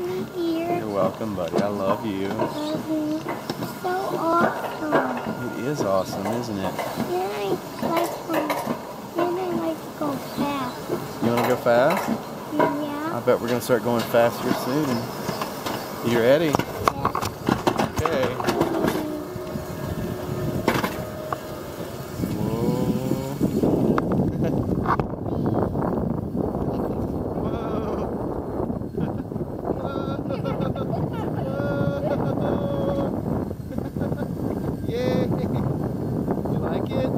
me here. You're welcome, buddy. I love you. Love you. So awesome. It is awesome, isn't it? Then I like to go fast. You want to go fast? Yeah. I bet we're going to start going faster soon. You ready? Okay. Yay! You like it?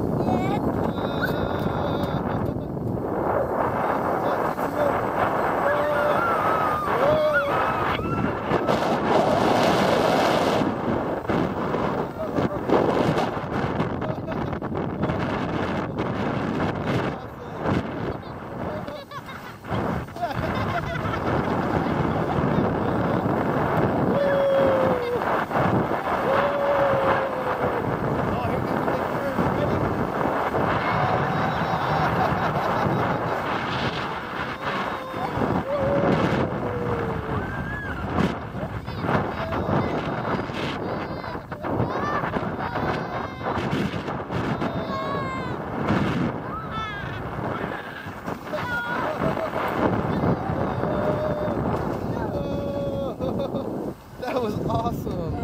That was awesome.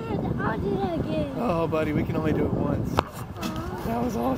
I'll do that again. Oh, buddy, we can only do it once. That was awesome.